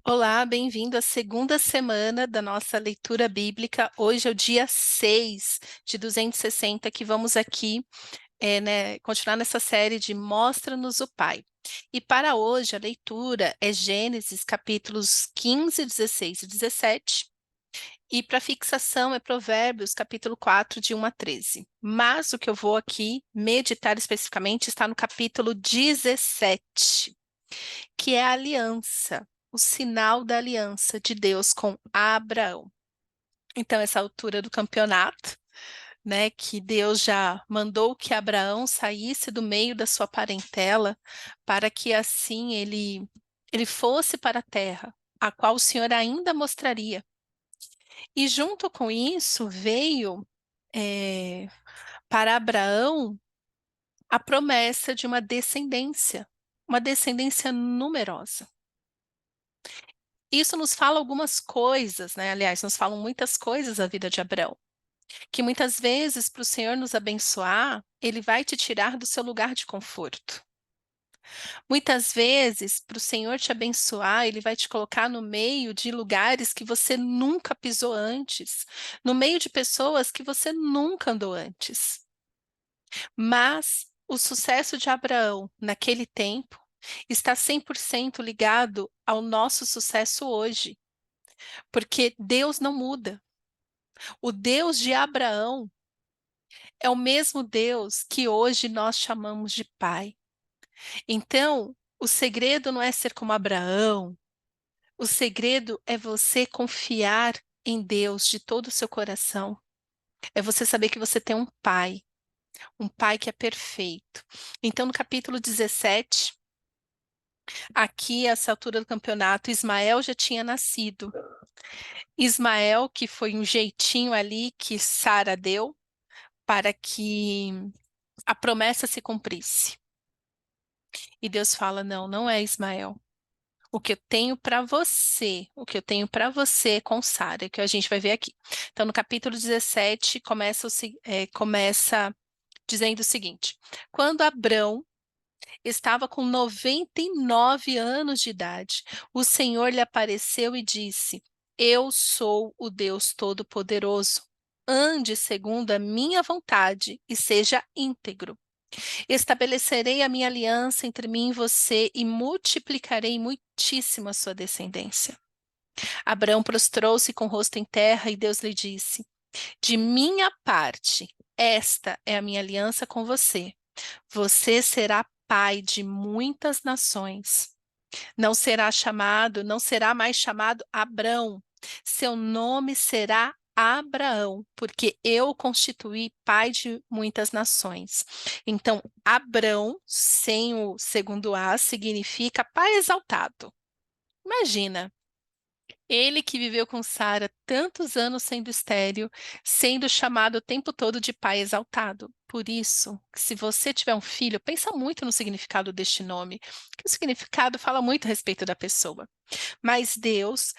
Olá, bem-vindo à segunda semana da nossa leitura bíblica. Hoje é o dia 6 de 260 que vamos aqui, continuar nessa série de Mostra-nos o Pai. E para hoje a leitura é Gênesis capítulos 15, 16 e 17. E para fixação é Provérbios capítulo 4, de 1 a 13. Mas o que eu vou aqui meditar especificamente está no capítulo 17, que é a aliança, o sinal da aliança de Deus com Abraão. Então, essa altura do campeonato, né, que Deus já mandou que Abraão saísse do meio da sua parentela, para que assim ele fosse para a terra, a qual o Senhor ainda mostraria. E junto com isso veio para Abraão a promessa de uma descendência numerosa. Isso nos fala algumas coisas, né? Aliás, nos falam muitas coisas da vida de Abraão. Que muitas vezes, para o Senhor nos abençoar, Ele vai te tirar do seu lugar de conforto. Muitas vezes, para o Senhor te abençoar, Ele vai te colocar no meio de lugares que você nunca pisou antes, no meio de pessoas que você nunca andou antes. Mas o sucesso de Abraão naquele tempo está 100% ligado ao nosso sucesso hoje. Porque Deus não muda. O Deus de Abraão é o mesmo Deus que hoje nós chamamos de Pai. Então, o segredo não é ser como Abraão, o segredo é você confiar em Deus de todo o seu coração. É você saber que você tem um pai que é perfeito. Então, no capítulo 17, aqui, a essa altura do campeonato, Ismael já tinha nascido. Ismael, que foi um jeitinho ali que Sara deu, para que a promessa se cumprisse. E Deus fala: não, não é Ismael. O que eu tenho para você, o que eu tenho para você com Sara, que a gente vai ver aqui. Então, no capítulo 17, começa dizendo o seguinte: quando Abrão estava com 99 anos de idade, o Senhor lhe apareceu e disse: Eu sou o Deus Todo-Poderoso. Ande segundo a minha vontade e seja íntegro. Estabelecerei a minha aliança entre mim e você e multiplicarei muitíssimo a sua descendência. Abraão prostrou-se com o rosto em terra e Deus lhe disse: De minha parte, esta é a minha aliança com você. Você será pai de muitas nações. Não será mais chamado Abrão. Seu nome será Abraão, porque eu o constituí pai de muitas nações. Então, Abrão, sem o segundo A, significa pai exaltado. Imagina, ele que viveu com Sara tantos anos sendo estéril, sendo chamado o tempo todo de pai exaltado. Por isso, se você tiver um filho, pensa muito no significado deste nome, que o significado fala muito a respeito da pessoa. Mas Deus,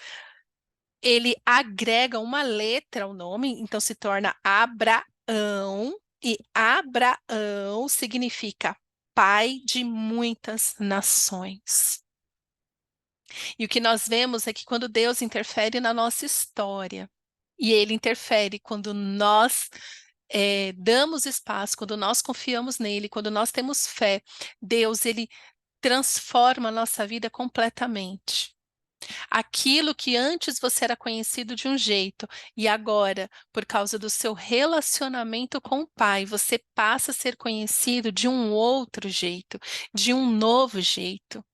ele agrega uma letra ao nome, então se torna Abraão, e Abraão significa pai de muitas nações. E o que nós vemos é que quando Deus interfere na nossa história, e Ele interfere quando nós damos espaço, quando nós confiamos nele, quando nós temos fé, Deus, Ele transforma a nossa vida completamente. Aquilo que antes você era conhecido de um jeito, e agora, por causa do seu relacionamento com o Pai, você passa a ser conhecido de um outro jeito, de um novo jeito.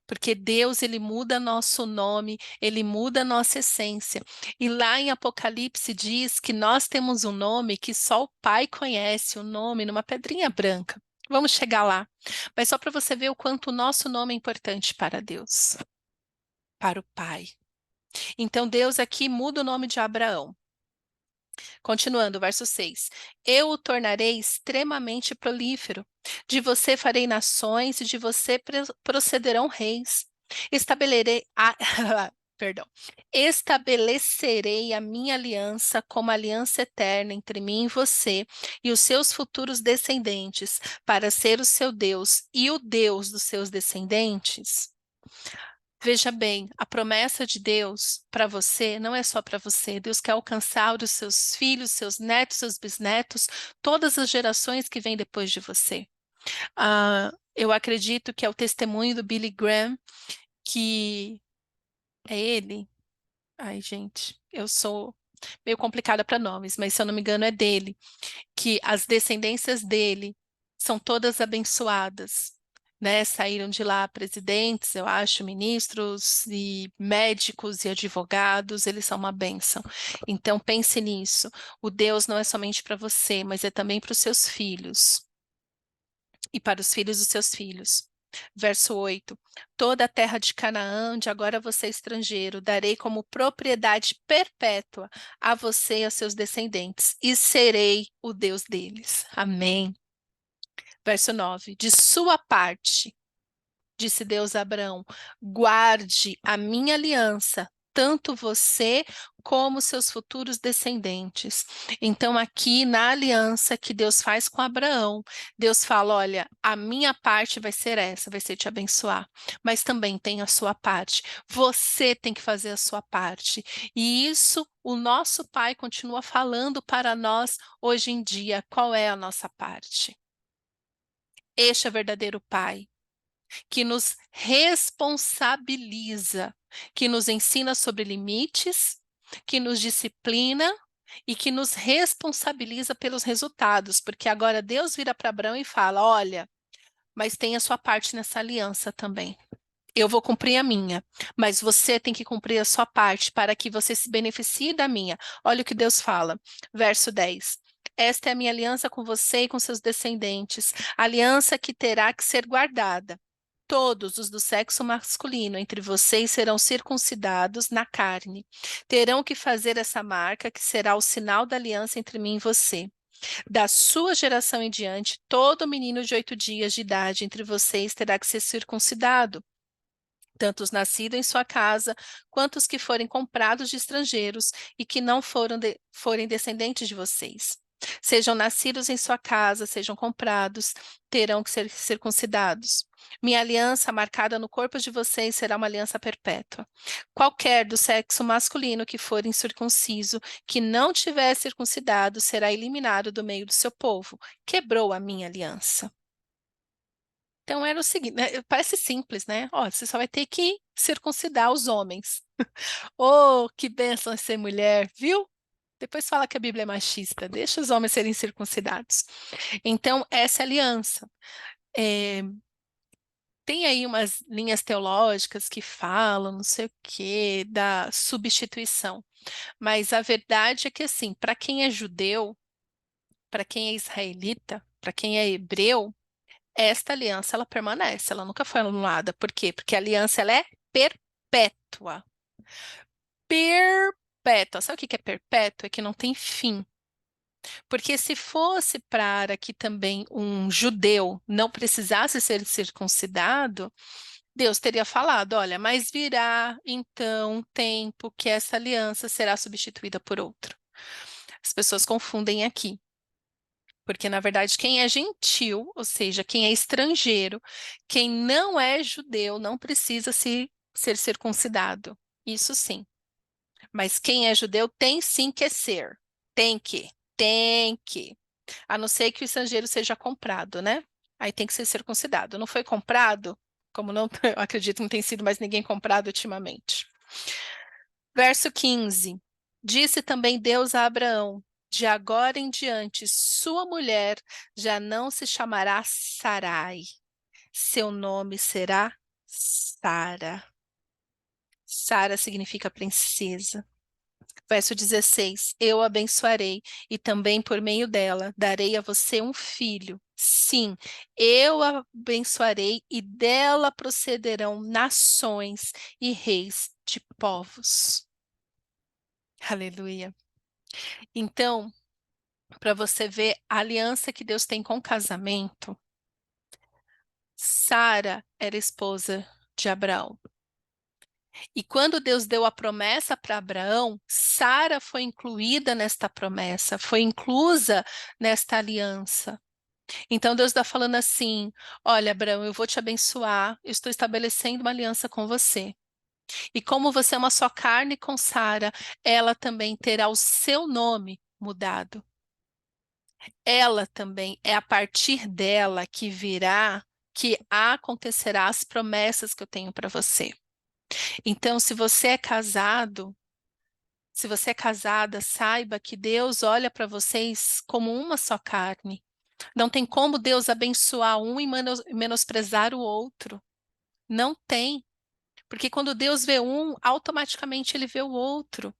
Porque Deus, ele muda nosso nome, ele muda nossa essência. E lá em Apocalipse diz que nós temos um nome que só o Pai conhece, o nome numa pedrinha branca. Vamos chegar lá. Mas só para você ver o quanto o nosso nome é importante para Deus, para o Pai. Então Deus aqui muda o nome de Abraão. Continuando, verso 6. Eu o tornarei extremamente prolífero. De você farei nações e de você procederão reis. Estabelecerei a, perdão. Estabelecerei a minha aliança como aliança eterna entre mim e você e os seus futuros descendentes, para ser o seu Deus e o Deus dos seus descendentes. Veja bem, a promessa de Deus para você não é só para você. Deus quer alcançar os seus filhos, seus netos, seus bisnetos, todas as gerações que vêm depois de você. Eu acredito que é o testemunho do Billy Graham, que é ele. Ai, gente, eu sou meio complicada para nomes, mas se eu não me engano é dele, que as descendências dele são todas abençoadas, né? Saíram de lá presidentes, eu acho, ministros e médicos e advogados, eles são uma bênção. Então pense nisso. O Deus não é somente para você, mas é também para os seus filhos e para os filhos dos seus filhos. Verso 8: Toda a terra de Canaã, onde agora você é estrangeiro, darei como propriedade perpétua a você e a seus descendentes, e serei o Deus deles. Amém. Verso 9: De sua parte, disse Deus a Abraão, guarde a minha aliança, tanto você como seus futuros descendentes. Então, aqui na aliança que Deus faz com Abraão, Deus fala: olha, a minha parte vai ser essa, vai ser te abençoar, mas também tem a sua parte. Você tem que fazer a sua parte. E isso o nosso Pai continua falando para nós hoje em dia. Qual é a nossa parte? Este é o verdadeiro Pai que nos responsabiliza, que nos ensina sobre limites, que nos disciplina e que nos responsabiliza pelos resultados, porque agora Deus vira para Abraão e fala: olha, mas tem a sua parte nessa aliança também. Eu vou cumprir a minha, mas você tem que cumprir a sua parte para que você se beneficie da minha. Olha o que Deus fala, verso 10. Esta é a minha aliança com você e com seus descendentes, aliança que terá que ser guardada. Todos os do sexo masculino entre vocês serão circuncidados na carne. Terão que fazer essa marca, que será o sinal da aliança entre mim e você. Da sua geração em diante, todo menino de 8 dias de idade entre vocês terá que ser circuncidado, tanto os nascidos em sua casa, quanto os que forem comprados de estrangeiros e que não forem descendentes de vocês. Sejam nascidos em sua casa, sejam comprados, terão que ser circuncidados. Minha aliança marcada no corpo de vocês será uma aliança perpétua. Qualquer do sexo masculino que for incircunciso, que não tiver circuncidado, será eliminado do meio do seu povo. Quebrou a minha aliança. Então era o seguinte, né, parece simples, né? Ó, você só vai ter que circuncidar os homens. Oh, que bênção é ser mulher, viu? Depois fala que a Bíblia é machista, deixa os homens serem circuncidados. Então, essa é a aliança. É, tem aí umas linhas teológicas que falam, não sei o quê, da substituição. Mas a verdade é que, assim, para quem é judeu, para quem é israelita, para quem é hebreu, esta aliança ela permanece, ela nunca foi anulada. Por quê? Porque a aliança ela é perpétua. Perpétua. Sabe o que é perpétua? É que não tem fim. Porque se fosse para que também um judeu não precisasse ser circuncidado, Deus teria falado: olha, mas virá então um tempo que essa aliança será substituída por outra. As pessoas confundem aqui. Porque, na verdade, quem é gentil, ou seja, quem é estrangeiro, quem não é judeu, não precisa ser circuncidado. Isso sim. Mas quem é judeu tem sim que ser. Tem que. Tem que. A não ser que o estrangeiro seja comprado, né? Aí tem que ser circuncidado. Não foi comprado? Como não, eu acredito que não tem sido mais ninguém comprado ultimamente. Verso 15. Disse também Deus a Abraão: de agora em diante, sua mulher já não se chamará Sarai, seu nome será Sara. Sara significa princesa. Verso 16: Eu a abençoarei e também por meio dela darei a você um filho. Sim, eu a abençoarei e dela procederão nações e reis de povos. Aleluia. Então, para você ver a aliança que Deus tem com o casamento, Sara era esposa de Abraão. E quando Deus deu a promessa para Abraão, Sara foi incluída nesta promessa, foi inclusa nesta aliança. Então Deus está falando assim: olha, Abraão, eu vou te abençoar, eu estou estabelecendo uma aliança com você. E como você é uma só carne com Sara, ela também terá o seu nome mudado. Ela também é a partir dela que virá, que acontecerá as promessas que eu tenho para você. Então, se você é casada, saiba que Deus olha para vocês como uma só carne. Não tem como Deus abençoar um e menosprezar o outro. Não tem. Porque quando Deus vê um, automaticamente ele vê o outro.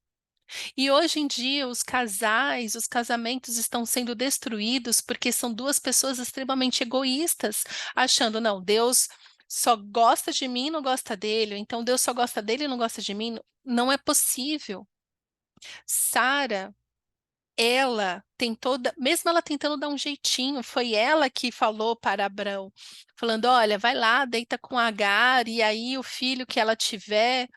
E hoje em dia, os casamentos estão sendo destruídos porque são duas pessoas extremamente egoístas, achando, não, Deus só gosta de mim, não gosta dele, ou então Deus só gosta dele e não gosta de mim. Não é possível. Sara, ela tentou, mesmo ela tentando dar um jeitinho, foi ela que falou para Abrão, falando: olha, vai lá, deita com Agar, e aí o filho que ela tiver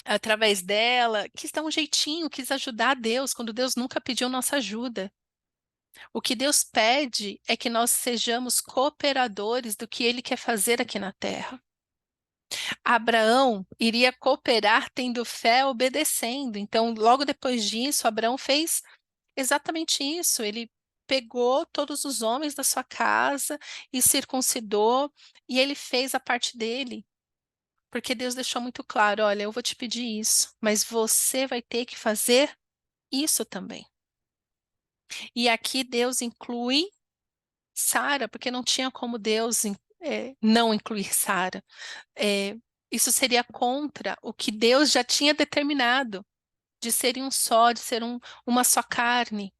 através dela, quis dar um jeitinho, quis ajudar Deus, quando Deus nunca pediu nossa ajuda. O que Deus pede é que nós sejamos cooperadores do que Ele quer fazer aqui na terra. Abraão iria cooperar tendo fé, obedecendo. Então, logo depois disso, Abraão fez exatamente isso. Ele pegou todos os homens da sua casa e circuncidou, e ele fez a parte dele. Porque Deus deixou muito claro: olha, eu vou te pedir isso, mas você vai ter que fazer isso também. E aqui Deus inclui Sara, porque não tinha como Deus não incluir Sara. É, isso seria contra o que Deus já tinha determinado, de serem um só, de ser uma só carne.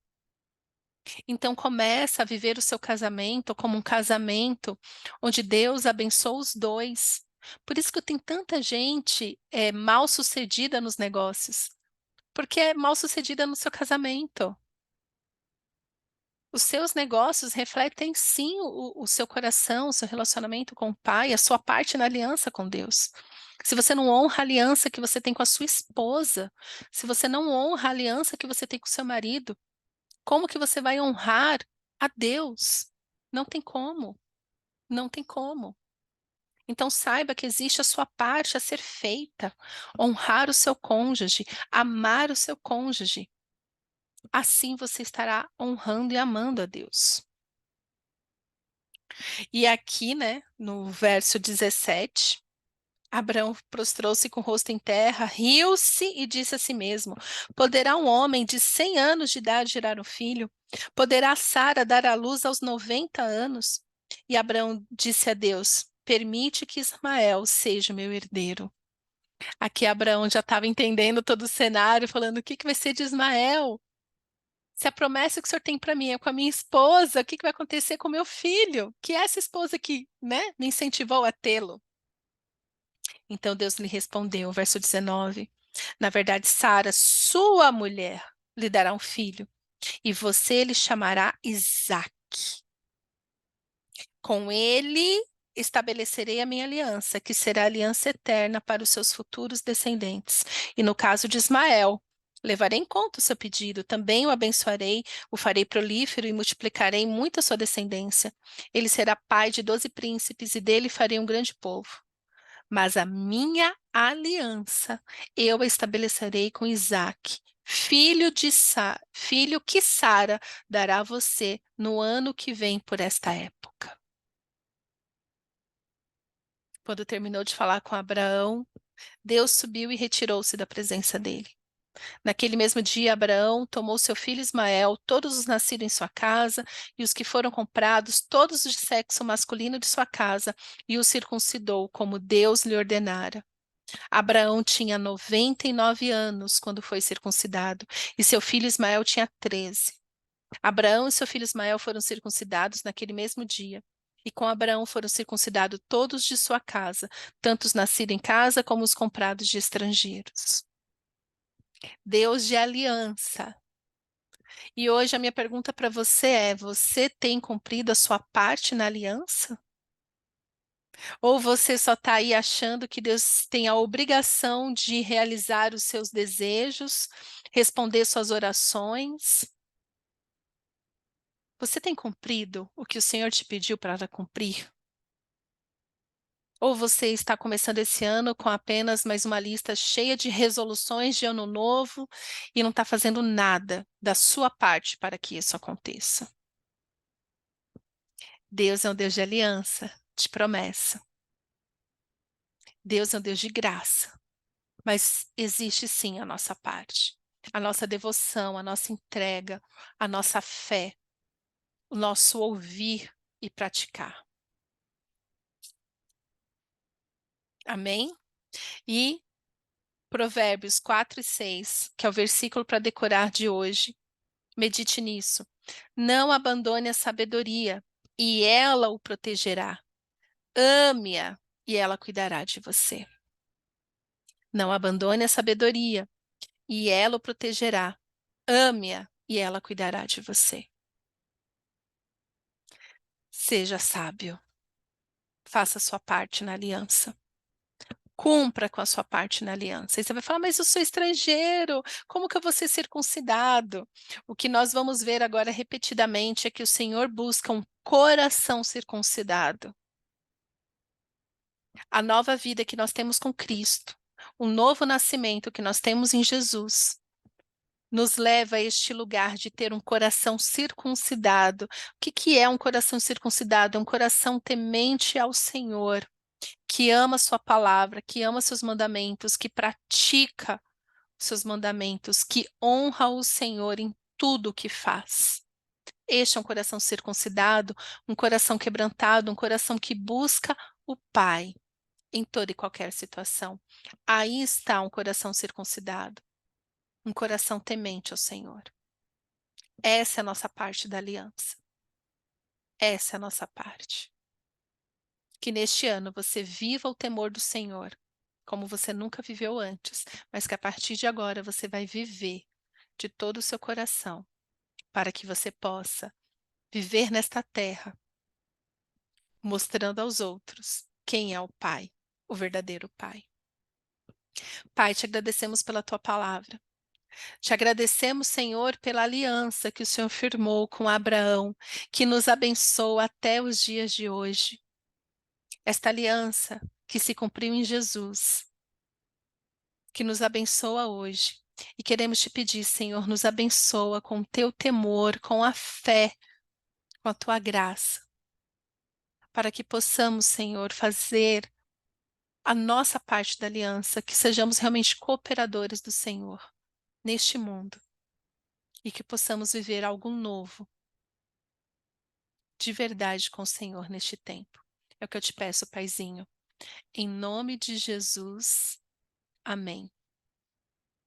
Então começa a viver o seu casamento como um casamento onde Deus abençoa os dois. Por isso que tem tanta gente mal sucedida nos negócios, porque é mal sucedida no seu casamento. Os seus negócios refletem sim o seu coração, o seu relacionamento com o Pai, a sua parte na aliança com Deus. Se você não honra a aliança que você tem com a sua esposa, se você não honra a aliança que você tem com o seu marido, como que você vai honrar a Deus? Não tem como, não tem como. Então saiba que existe a sua parte a ser feita, honrar o seu cônjuge, amar o seu cônjuge. Assim você estará honrando e amando a Deus. E aqui, né, no verso 17, Abraão prostrou-se com o rosto em terra, riu-se e disse a si mesmo: poderá um homem de 100 anos de idade gerar um filho? Poderá Sara dar à luz aos 90 anos? E Abraão disse a Deus: permite que Ismael seja meu herdeiro. Aqui Abraão já estava entendendo todo o cenário, falando: o que que vai ser de Ismael? Se a promessa que o senhor tem para mim é com a minha esposa, o que que vai acontecer com o meu filho? Que é essa esposa que, né, me incentivou a tê-lo. Então Deus lhe respondeu, verso 19: na verdade, Sara, sua mulher, lhe dará um filho, e você lhe chamará Isaque. Com ele estabelecerei a minha aliança, que será aliança eterna para os seus futuros descendentes. E no caso de Ismael, levarei em conta o seu pedido, também o abençoarei, o farei prolífero e multiplicarei muito a sua descendência. Ele será pai de 12 príncipes, e dele farei um grande povo. Mas a minha aliança eu a estabelecerei com Isaque, filho que Sara dará a você no ano que vem por esta época. Quando terminou de falar com Abraão, Deus subiu e retirou-se da presença dele. Naquele mesmo dia, Abraão tomou seu filho Ismael, todos os nascidos em sua casa, e os que foram comprados, todos os de sexo masculino de sua casa, e os circuncidou, como Deus lhe ordenara. Abraão tinha 99 anos quando foi circuncidado, e seu filho Ismael tinha 13. Abraão e seu filho Ismael foram circuncidados naquele mesmo dia. E com Abraão foram circuncidados todos de sua casa, tanto os nascidos em casa como os comprados de estrangeiros. Deus de aliança. E hoje a minha pergunta para você é: você tem cumprido a sua parte na aliança? Ou você só está aí achando que Deus tem a obrigação de realizar os seus desejos, responder suas orações? Você tem cumprido o que o Senhor te pediu para cumprir? Ou você está começando esse ano com apenas mais uma lista cheia de resoluções de ano novo e não está fazendo nada da sua parte para que isso aconteça? Deus é um Deus de aliança, de promessa. Deus é um Deus de graça, mas existe sim a nossa parte, a nossa devoção, a nossa entrega, a nossa fé, o nosso ouvir e praticar. Amém? E Provérbios 4 e 6, que é o versículo para decorar de hoje. Medite nisso. Não abandone a sabedoria, e ela o protegerá. Ame-a, e ela cuidará de você. Não abandone a sabedoria, e ela o protegerá. Ame-a, e ela cuidará de você. Seja sábio. Faça a sua parte na aliança. Cumpra com a sua parte na aliança. E você vai falar, mas eu sou estrangeiro, como que eu vou ser circuncidado? O que nós vamos ver agora repetidamente é que o Senhor busca um coração circuncidado. A nova vida que nós temos com Cristo, o novo nascimento que nós temos em Jesus, nos leva a este lugar de ter um coração circuncidado. O que é um coração circuncidado? É um coração temente ao Senhor, que ama sua palavra, que ama seus mandamentos, que pratica seus mandamentos, que honra o Senhor em tudo o que faz. Este é um coração circuncidado, um coração quebrantado, um coração que busca o Pai em toda e qualquer situação. Aí está um coração circuncidado, um coração temente ao Senhor. Essa é a nossa parte da aliança. Essa é a nossa parte. Que neste ano você viva o temor do Senhor, como você nunca viveu antes, mas que a partir de agora você vai viver de todo o seu coração, para que você possa viver nesta terra, mostrando aos outros quem é o Pai, o verdadeiro Pai. Pai, te agradecemos pela tua palavra. Te agradecemos, Senhor, pela aliança que o Senhor firmou com Abraão, que nos abençoa até os dias de hoje. Esta aliança que se cumpriu em Jesus, que nos abençoa hoje. E queremos te pedir, Senhor, nos abençoa com o teu temor, com a fé, com a tua graça, para que possamos, Senhor, fazer a nossa parte da aliança, que sejamos realmente cooperadores do Senhor neste mundo e que possamos viver algo novo, de verdade com o Senhor neste tempo. É o que eu te peço, Paizinho. Em nome de Jesus. Amém.